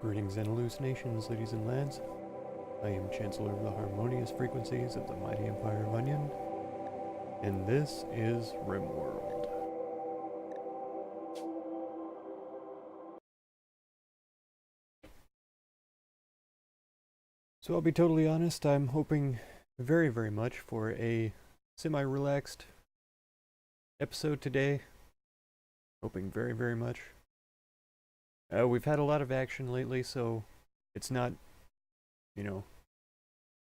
Greetings and hallucinations, ladies and lads. I am Chancellor of the harmonious frequencies of the mighty Empire of Onion, and this is Rimworld. So I'll be totally honest, I'm hoping very much for a semi-relaxed episode today. Hoping very much. We've had a lot of action lately, so it's not,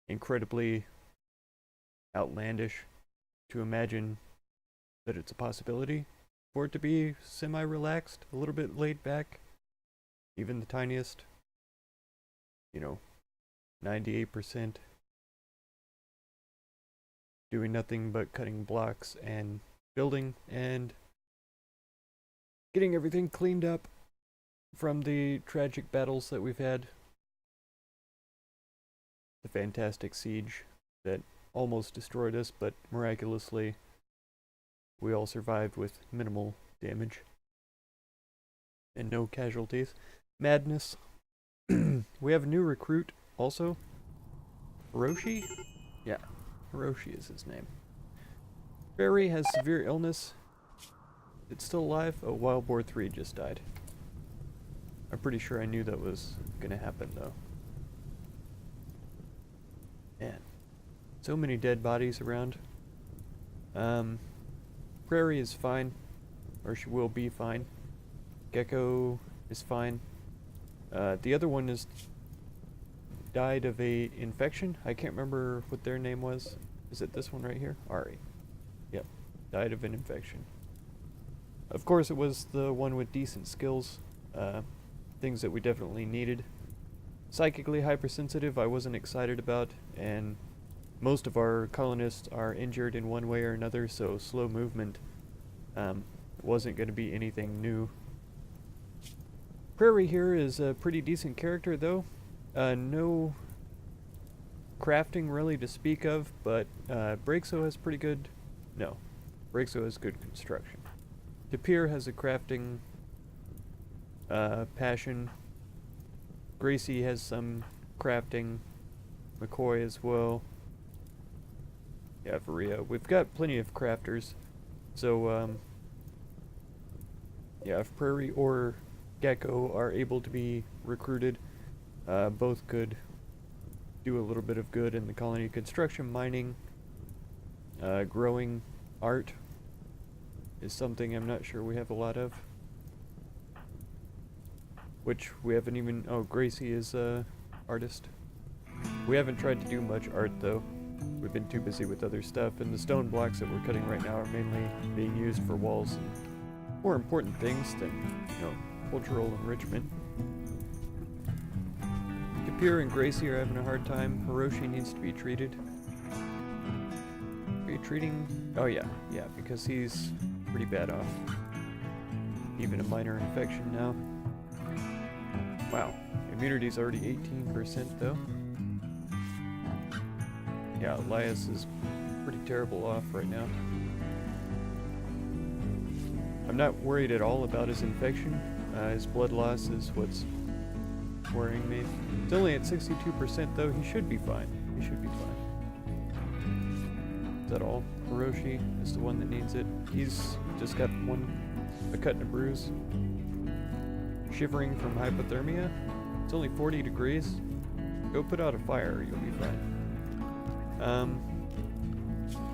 incredibly outlandish to imagine that it's a possibility for it to be semi-relaxed, a little bit laid back. Even the tiniest, 98% doing nothing but cutting blocks and building and getting everything cleaned up from the tragic battles that we've had. The fantastic siege that almost destroyed us, but miraculously we all survived with minimal damage and no casualties. Madness. We have a new recruit also. Hiroshi? Yeah, Hiroshi is his name. Barry has severe illness. It's still alive? Oh, Wild Boar 3 just died. I'm pretty sure I knew that was gonna happen though. Man, so many dead bodies around. Prairie is fine, or she will be fine. Gecko is fine. The other one is died of a infection. I can't remember what their name was. Is it this one right here? Ari. Yep, died of an infection. Of course it was the one with decent skills. Things that we definitely needed. Psychically hypersensitive I wasn't excited about, and most of our colonists are injured in one way or another, so slow movement wasn't going to be anything new. Prairie here is a pretty decent character though. No crafting really to speak of, but Braxo has pretty good... No, Braxo has good construction. Tapir has a crafting passion. Gracie has some crafting. McCoy as well. Yeah, Varia. We've got plenty of crafters. So, yeah, if Prairie or Gecko are able to be recruited, both could do a little bit of good in the colony. Construction, mining, growing art is something I'm not sure we have a lot of. Which we haven't even... Oh, Gracie is a artist. We haven't tried to do much art though. We've been too busy with other stuff, and the stone blocks that we're cutting right now are mainly being used for walls and more important things than, cultural enrichment. Tapir and Gracie are having a hard time. Hiroshi needs to be treated. Are you treating... Oh yeah, because he's pretty bad off. Even a minor infection now. Wow, immunity's already 18% though. Yeah, Elias is pretty terrible off right now. I'm not worried at all about his infection. His blood loss is what's worrying me. It's only at 62% though. He should be fine. He should be fine. Is that all? Hiroshi is the one that needs it. He's just got a cut and a bruise. Shivering from hypothermia. It's only 40 degrees. Go put out a fire, you'll be fine.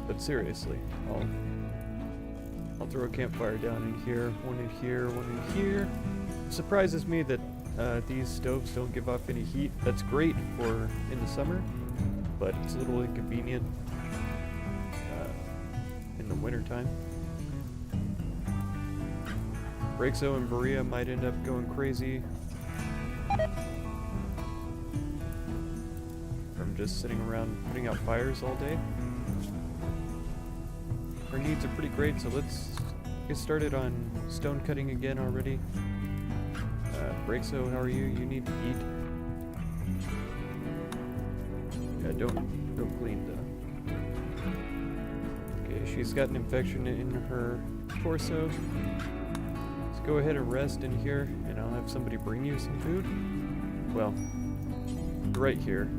But seriously, I'll throw a campfire down in here, one in here, one in here. It surprises me that these stoves don't give off any heat. That's great for in the summer, but it's a little inconvenient in the wintertime. Braxo and Varia might end up going crazy from just sitting around putting out fires all day. Our needs are pretty great, so let's get started on stone cutting again already. Braxo, how are you? You need to eat. Yeah, don't clean though. Okay, she's got an infection in her torso. Go ahead and rest in here, and I'll have somebody bring you some food. well, right here.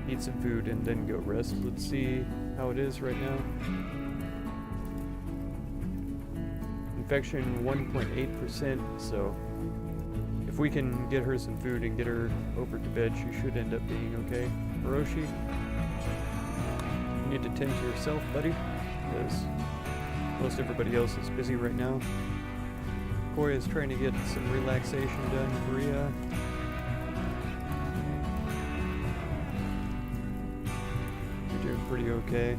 Eat some food and then go rest. Let's see how it is right now. Infection 1.8%, so if we can get her some food and get her over to bed, she should end up being okay. Hiroshi, you need to tend to yourself, buddy, because most everybody else is busy right now. Koi is trying to get some relaxation done. Korea. You're doing pretty okay.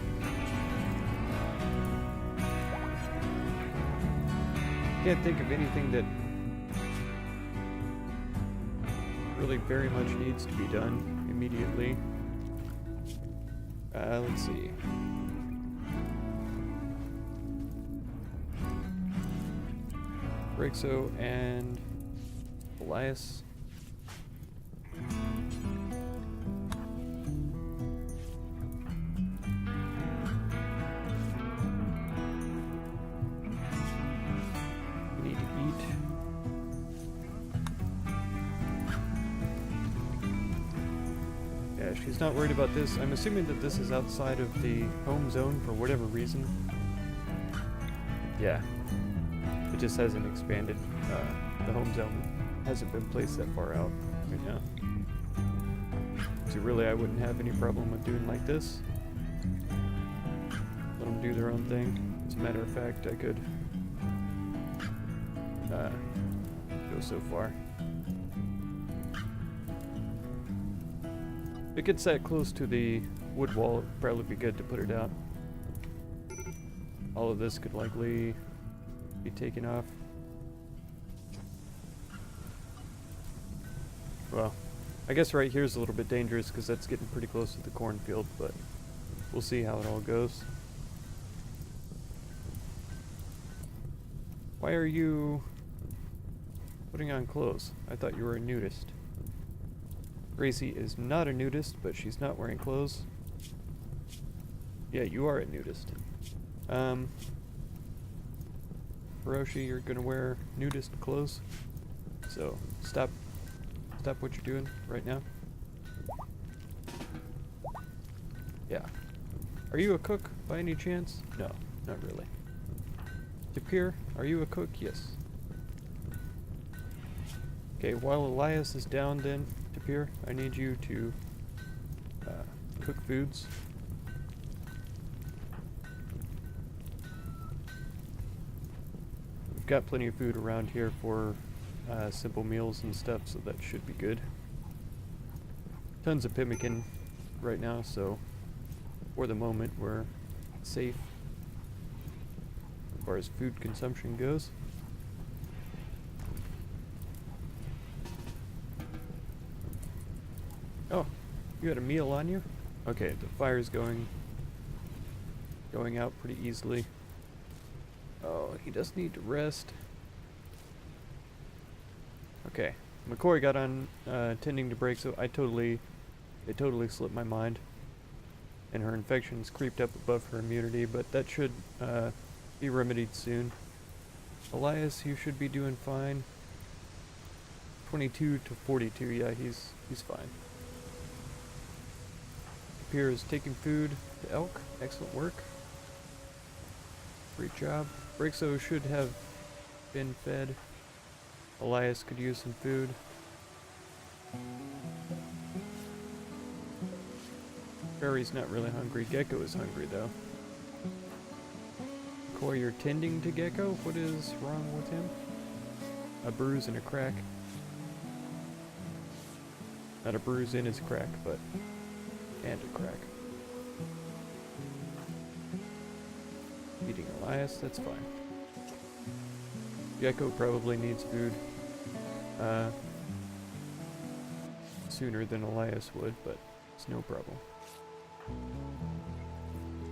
Can't think of anything that really very much needs to be done immediately. Let's see. Brixo and Elias. We need to eat. Yeah, she's not worried about this. I'm assuming that this is outside of the home zone for whatever reason. Yeah. It just hasn't expanded. The home zone hasn't been placed that far out right now. So really I wouldn't have any problem with doing like this. Let them do their own thing. As a matter of fact, I could go so far. If it gets that close to the wood wall, it would probably be good to put it out. All of this could likely be taken off. Well, I guess right here is a little bit dangerous because that's getting pretty close to the cornfield, but we'll see how it all goes. Why are you putting on clothes? I thought you were a nudist. Gracie is not a nudist, but she's not wearing clothes. Yeah, you are a nudist. Hiroshi, you're gonna wear nudist clothes, so stop what you're doing right now. Yeah. Are you a cook by any chance? No, not really. Tapir, are you a cook? Yes. Okay, while Elias is down then, Tapir, I need you to cook foods. We've got plenty of food around here for simple meals and stuff, so that should be good. Tons of pemmican right now, so for the moment we're safe as far as food consumption goes. Oh, you had a meal on you? Okay, the fire's going out pretty easily. Oh, he does need to rest. Okay, McCoy got on tending to break, so it totally slipped my mind. And her infections creeped up above her immunity, but that should be remedied soon. Elias, you should be doing fine. 22 to 42, yeah, he's fine. Tapir is taking food to Elk. Excellent work. Great job. Brixo should have been fed. Elias could use some food. Barry's not really hungry. Gecko is hungry though. Koi, you're tending to Gecko? What is wrong with him? A bruise and a crack. Not a bruise in his crack, but and a crack. Eating Elias, that's fine. Gecko probably needs food sooner than Elias would, but it's no problem.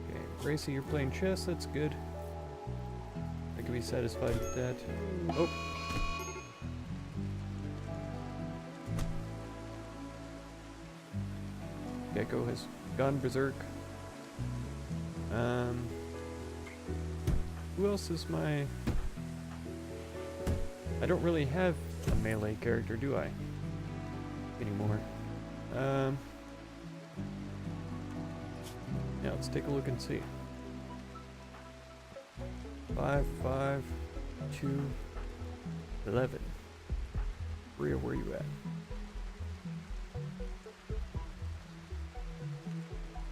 Okay, Gracie, you're playing chess, that's good. I can be satisfied with that. Oh! Gecko has gone berserk. Who else is my... I don't really have a melee character, do I? Anymore. Yeah, let's take a look and see. 5, 5, 2, 11. Rhea, where you at?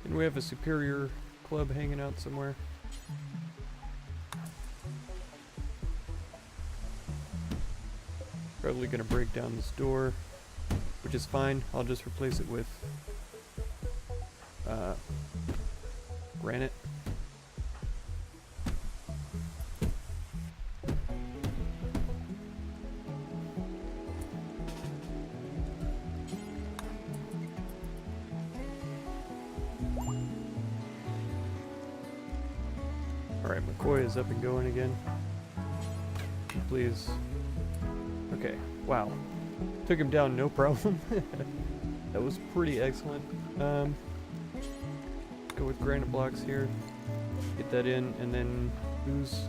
And we have a superior club hanging out somewhere. Probably gonna break down this door, which is fine. I'll just replace it with granite. Alright, McCoy is up and going again. Please. Okay, wow. Took him down no problem. That was pretty excellent. Go with granite blocks here. Get that in, and then who's...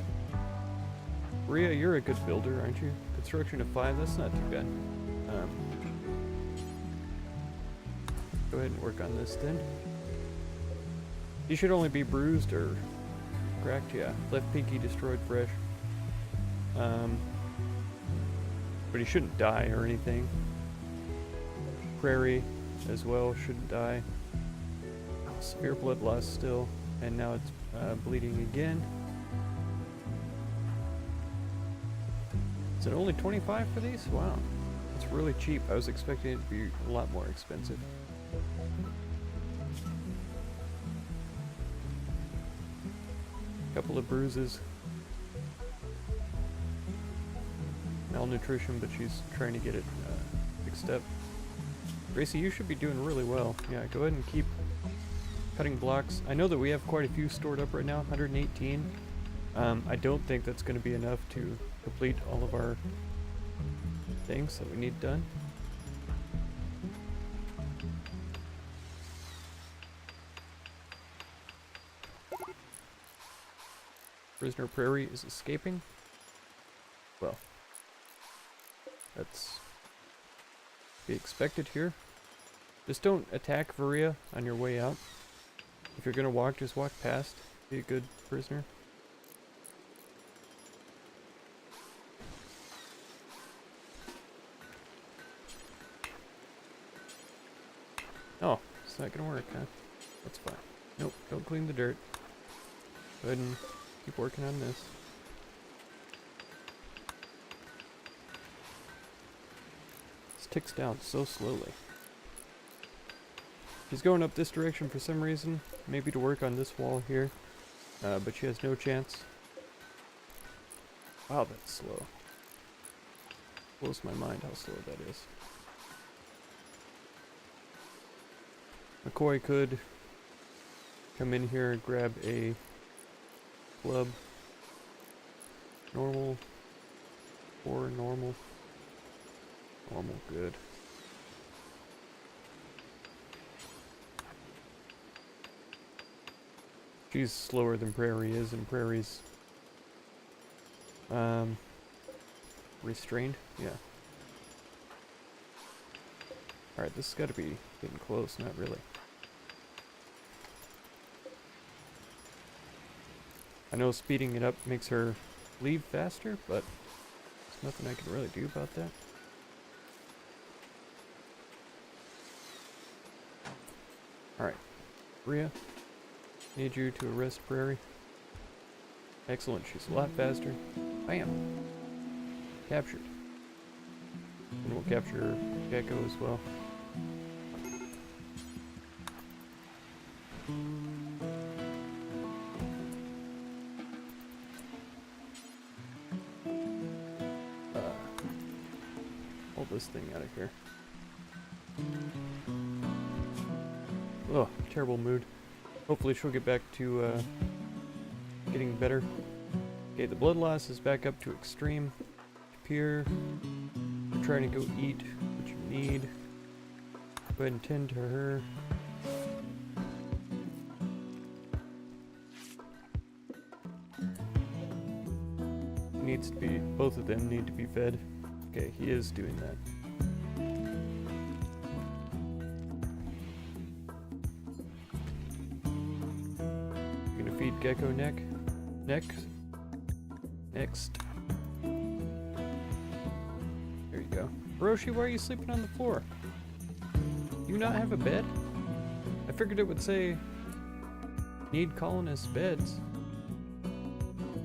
Rhea, you're a good builder, aren't you? Construction of 5, that's not too bad. Go ahead and work on this then. He should only be bruised or cracked, yeah. Left pinky destroyed fresh. But he shouldn't die or anything. Prairie as well shouldn't die. Severe blood loss still, and now it's bleeding again. Is it only 25 for these? Wow, it's really cheap. I was expecting it to be a lot more expensive. Couple of bruises. Malnutrition, but she's trying to get it fixed up. Gracie, you should be doing really well. Yeah, go ahead and keep cutting blocks. I know that we have quite a few stored up right now, 118. I don't think that's going to be enough to complete all of our things that we need done. Prisoner Prairie is escaping. Well, that's to be expected here. Just don't attack Varia on your way out. If you're gonna walk, just walk past. Be a good prisoner. Oh, it's not gonna work, huh? That's fine. Nope, don't clean the dirt. Go ahead and keep working on this. This ticks down so slowly. She's going up this direction for some reason, maybe to work on this wall here, but she has no chance. Wow, that's slow. Blows my mind how slow that is. McCoy could come in here and grab a club. Normal. Or normal. Normal, good. She's slower than Prairie is, and Prairie's restrained. Yeah. Alright, this has got to be getting close, not really. I know speeding it up makes her leave faster, but there's nothing I can really do about that. Alright, Rhea, need you to arrest Prairie. Excellent, she's a lot faster. Bam! Captured. And we'll capture Gecko as well. Pull this thing out of here. Oh, terrible mood. Hopefully she'll get back to getting better. Okay, the blood loss is back up to extreme. Tapir, we're trying to go eat what you need. Go ahead and tend to her. Needs to be, both of them need to be fed. Okay, he is doing that. You're gonna feed Gecko next. There you go. Hiroshi, why are you sleeping on the floor? Do you not have a bed? I figured it would say need colonist beds.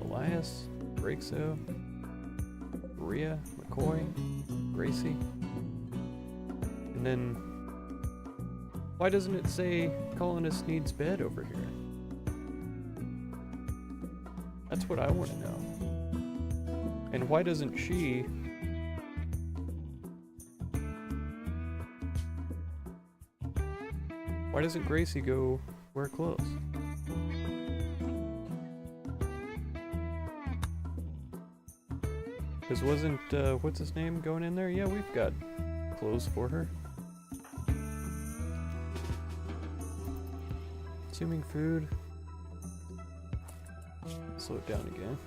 Elias, Braxo, Maria, McCoy, Gracie. And then why doesn't it say colonist needs bed over here? That's what I want to know. And why doesn't she... Why doesn't Gracie go wear clothes? Because wasn't, what's his name going in there? Yeah, we've got clothes for her. Consuming food. Slow it down again.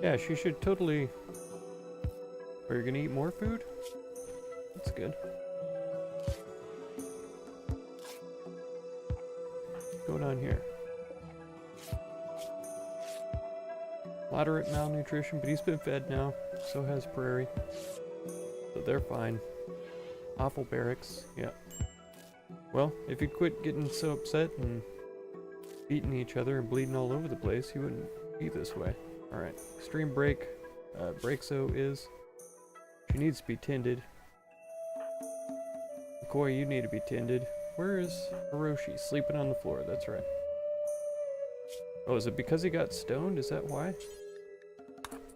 Yeah, she should totally... Are you gonna eat more food? That's good. What's going on here? Moderate malnutrition, but he's been fed now. So has Prairie. So they're fine. Awful barracks, yeah. Well, if you quit getting so upset and beating each other and bleeding all over the place, you wouldn't be this way. Alright, extreme break. Braxo is. She needs to be tended. McCoy, you need to be tended. Where is Hiroshi? Sleeping on the floor, that's right. Oh, is it because he got stoned? Is that why?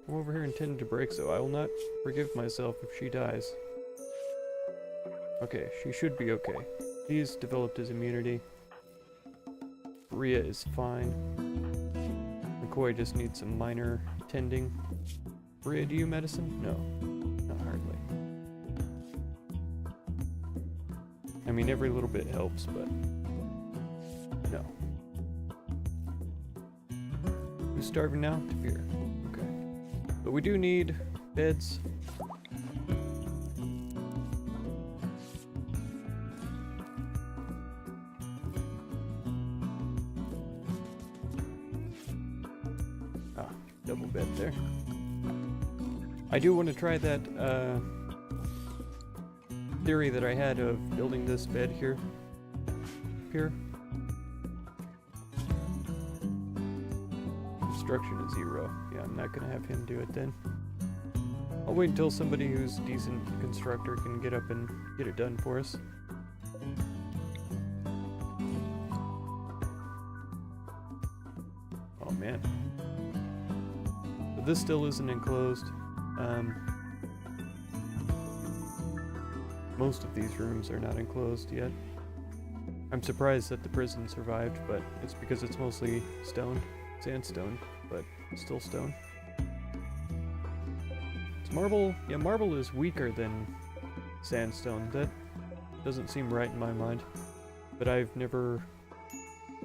I'm over here intending to Braxo. I will not forgive myself if she dies. Okay, she should be okay. He's developed his immunity. Rhea is fine. McCoy just needs some minor tending. Rhea, do you medicine? No, not hardly. I mean, every little bit helps, but no. Who's starving now? Tapir. Okay. But we do need beds. Double bed there. I do want to try that theory that I had of building this bed here. Construction is 0. Yeah, I'm not going to have him do it then. I'll wait until somebody who's a decent constructor can get up and get it done for us. Oh man. But this still isn't enclosed. Most of these rooms are not enclosed yet. I'm surprised that the prison survived, but it's because it's mostly stone, sandstone, but still stone. It's marble. Yeah, marble is weaker than sandstone. That doesn't seem right in my mind. But I've never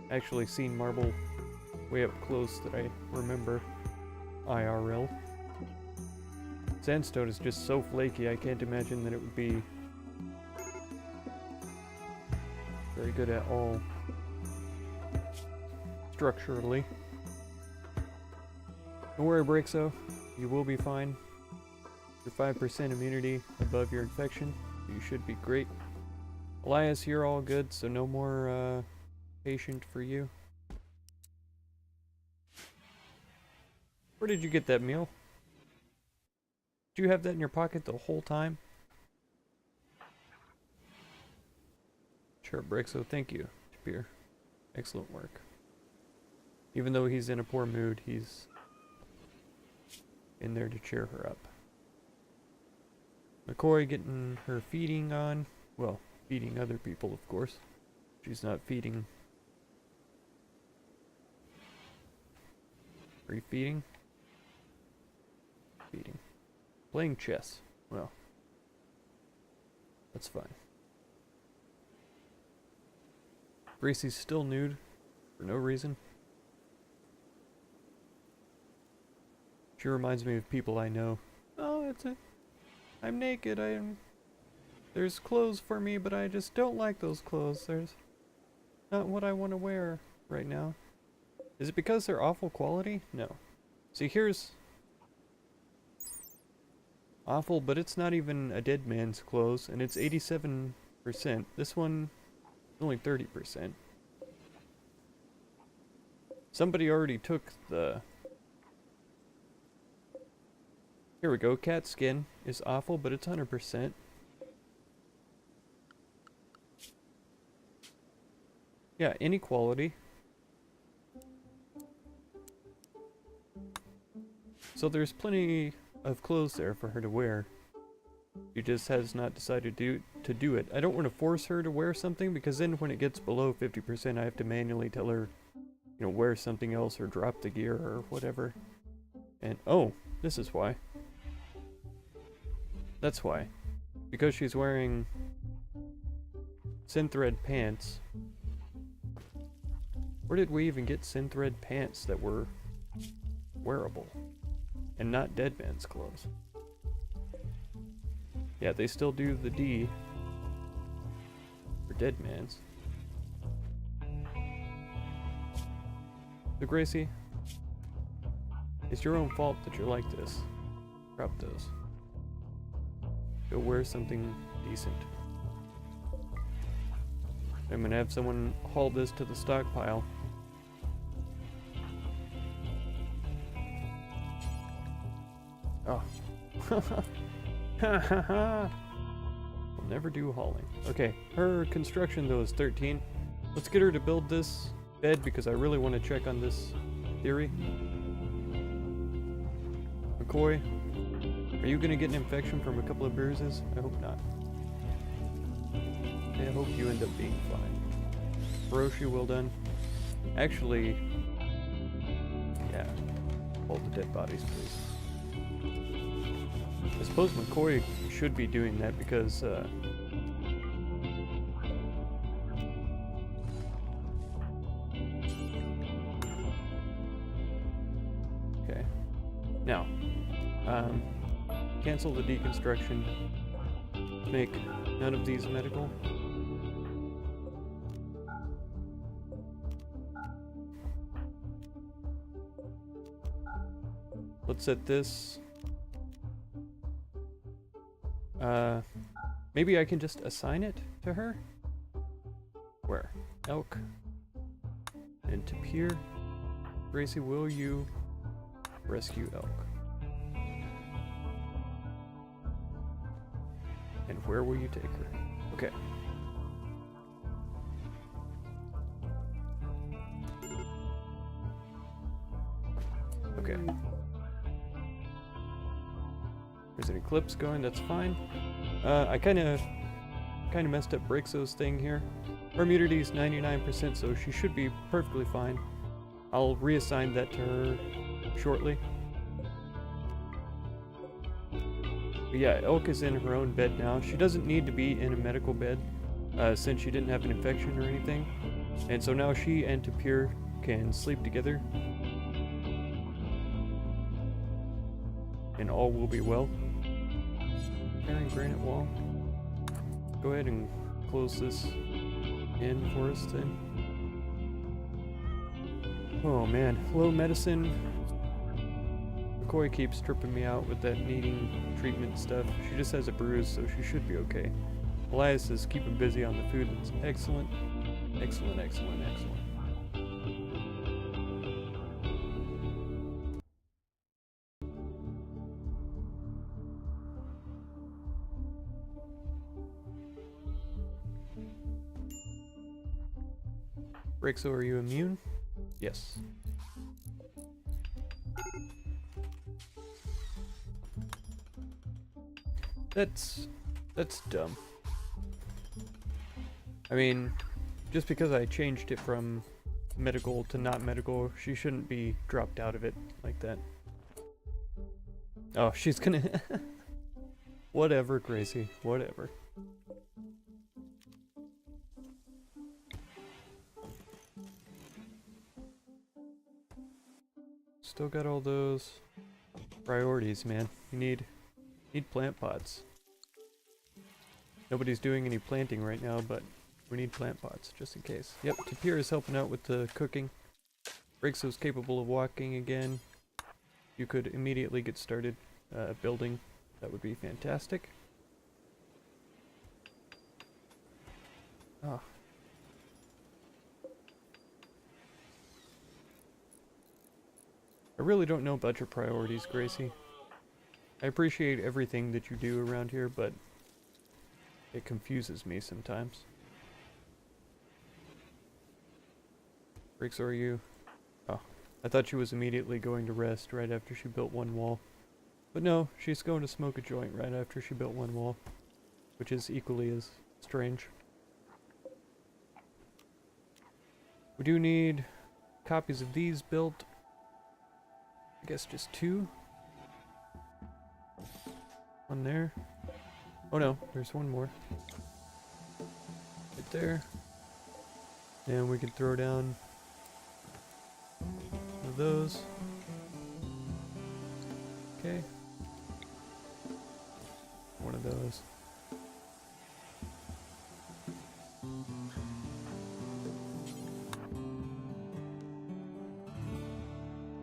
actually seen marble way up close that I remember. IRL. Sandstone is just so flaky, I can't imagine that it would be very good at all structurally. Don't worry, Braxo, you will be fine. Your 5% immunity above your infection, you should be great. Elias, you're all good, so no more patient for you. Where did you get that meal? Did you have that in your pocket the whole time? Sure, Braxo, thank you, Tapir. Excellent work. Even though he's in a poor mood, he's in there to cheer her up. McCoy getting her feeding on. Well, feeding other people, of course. She's not feeding. Are you feeding? Feeding. Playing chess. Well, that's fine. Gracie's still nude for no reason. She reminds me of people I know. Oh, I'm naked. There's clothes for me, but I just don't like those clothes. There's not what I want to wear right now. Is it because they're awful quality? No. See, here's awful, but it's not even a dead man's clothes, and it's 87%. This one is only 30%. Somebody already took the... Here we go, cat skin is awful, but it's 100%. Yeah, inequality. So there's plenty of clothes there for her to wear. She just has not decided to do it. I don't want to force her to wear something, because then when it gets below 50%, I have to manually tell her, you know, wear something else or drop the gear or whatever. And, oh, this is why. That's why. Because she's wearing synthread pants. Where did we even get synthread pants that were wearable and not dead man's clothes? Yeah, they still do the D for dead man's. So Gracie, it's your own fault that you're like this. Drop those. Go wear something decent. I'm gonna have someone haul this to the stockpile. Oh. Ha ha ha! We'll never do hauling. Okay, her construction though is 13. Let's get her to build this bed because I really want to check on this theory. McCoy, are you gonna get an infection from a couple of berzers? I hope not. I hope you end up being fine. Hiroshi, well done. Actually, yeah, hold the dead bodies, please. I suppose McCoy should be doing that because, okay. Now, cancel the deconstruction. Make none of these medical. Let's set this. Maybe I can just assign it to her? Where? Elk and Tapir. Gracie, will you rescue Elk? And where will you take her? Okay. Okay. There's an eclipse going, that's fine. I kind of messed up Brixo's thing here. Her immunity is 99%, so she should be perfectly fine. I'll reassign that to her shortly. But yeah, Elk is in her own bed now. She doesn't need to be in a medical bed, since she didn't have an infection or anything. And so now she and Tapir can sleep together. And all will be well. Repairing granite wall. Go ahead and close this in for us then. Oh man, low medicine. McCoy keeps tripping me out with that needing treatment stuff. She just has a bruise, so she should be okay. Elias is keeping busy on the food. That's excellent. Excellent, excellent, excellent. Rixo, are you immune? Yes. That's dumb. I mean, just because I changed it from medical to not medical, she shouldn't be dropped out of it like that. Oh, she's gonna... Whatever, Gracie. Whatever. Still got all those. Priorities, man. You need plant pots. Nobody's doing any planting right now, but we need plant pots, just in case. Yep, Tapir is helping out with the cooking. Briggs capable of walking again. You could immediately get started building. That would be fantastic. Ah. I really don't know about your priorities, Gracie. I appreciate everything that you do around here, but it confuses me sometimes. Briggs, are you? Oh, I thought she was immediately going to rest right after she built one wall. But no, she's going to smoke a joint right after she built one wall, which is equally as strange. We do need copies of these built. I guess just 2. One there. Oh no, there's one more. Right there. And we can throw down one of those. Okay. One of those.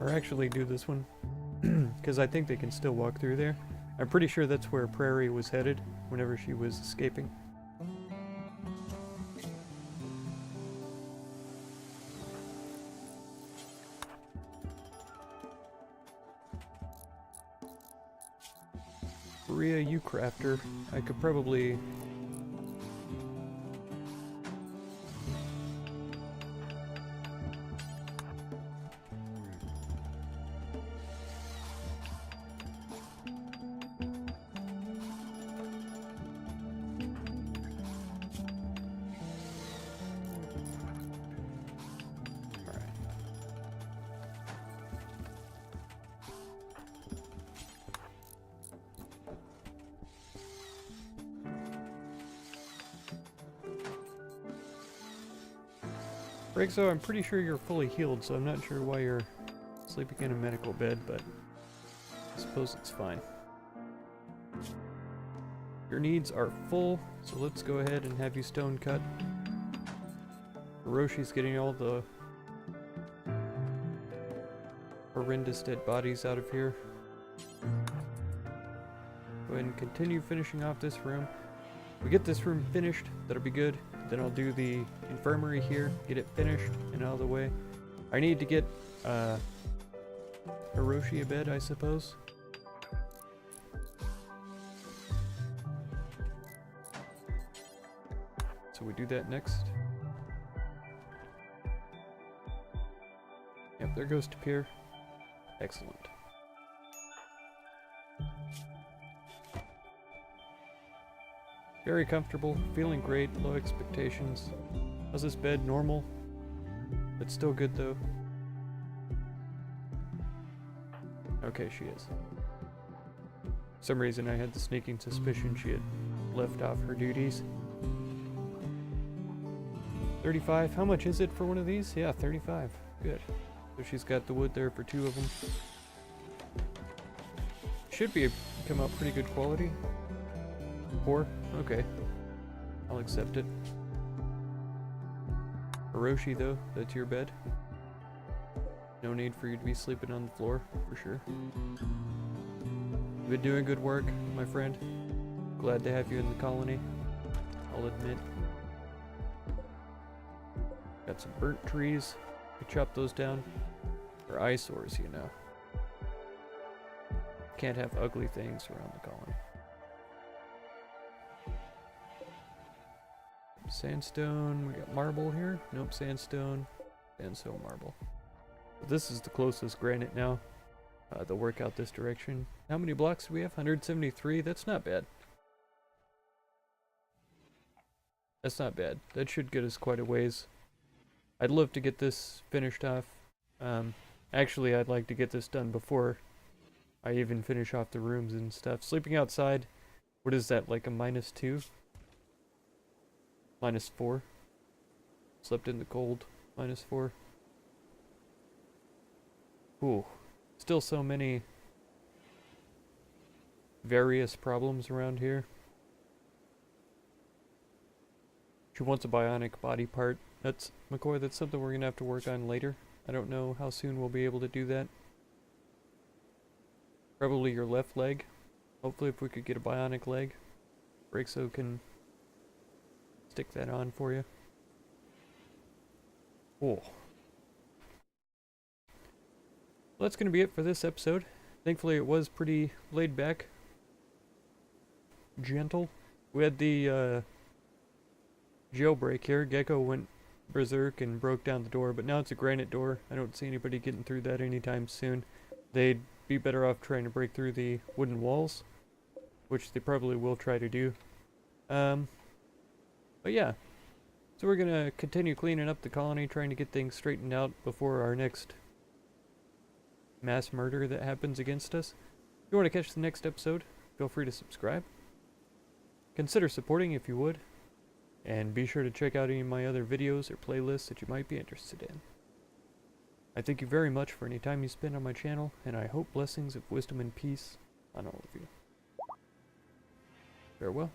Or actually do this one, because I think they can still walk through there. I'm pretty sure that's where Prairie was headed whenever she was escaping. Maria, you crafter. I could probably... Brigso, I'm pretty sure you're fully healed, so I'm not sure why you're sleeping in a medical bed, but I suppose it's fine. Your needs are full, so let's go ahead and have you stone cut. Hiroshi's getting all the horrendous dead bodies out of here. Go ahead and continue finishing off this room. We get this room finished, that'll be good. Then I'll do the infirmary here, get it finished and out of the way. I need to get Hiroshi a bed, I suppose. So we do that next. Yep, there goes Tapir. Excellent. Very comfortable, feeling great, low expectations. How's this bed? Normal? It's still good though. Okay, she is. For some reason I had the sneaking suspicion she had left off her duties. 35, how much is it for one of these? Yeah, 35, good. So she's got the wood there for 2 of them. Should come out pretty good quality. 4? Okay. I'll accept it. Hiroshi, though, that's your bed. No need for you to be sleeping on the floor, for sure. You've been doing good work, my friend. Glad to have you in the colony, I'll admit. Got some burnt trees. We chop those down. Or eyesores, you know. Can't have ugly things around the colony. Sandstone, we got marble here. Nope, sandstone, sandstone, marble. But this is the closest granite now. They'll work out this direction. How many blocks do we have? 173? That's not bad. That's not bad. That should get us quite a ways. I'd love to get this finished off. Actually, I'd like to get this done before I even finish off the rooms and stuff. Sleeping outside, what is that, like a -2? -4. Slept in the cold. -4. Ooh. Still so many various problems around here. She wants a bionic body part. That's, McCoy, that's something we're gonna have to work on later. I don't know how soon we'll be able to do that. Probably your left leg. Hopefully if we could get a bionic leg, Braxo can stick that on for you. Cool. Well, that's going to be it for this episode. Thankfully it was pretty laid back. Gentle. We had the jailbreak here. Gecko went berserk and broke down the door, but now it's a granite door. I don't see anybody getting through that anytime soon. They'd be better off trying to break through the wooden walls, which they probably will try to do. But yeah, so we're gonna continue cleaning up the colony, trying to get things straightened out before our next mass murder that happens against us. If you want to catch the next episode, feel free to subscribe. Consider supporting if you would, and be sure to check out any of my other videos or playlists that you might be interested in. I thank you very much for any time you spend on my channel, and I hope blessings of wisdom and peace on all of you. Farewell.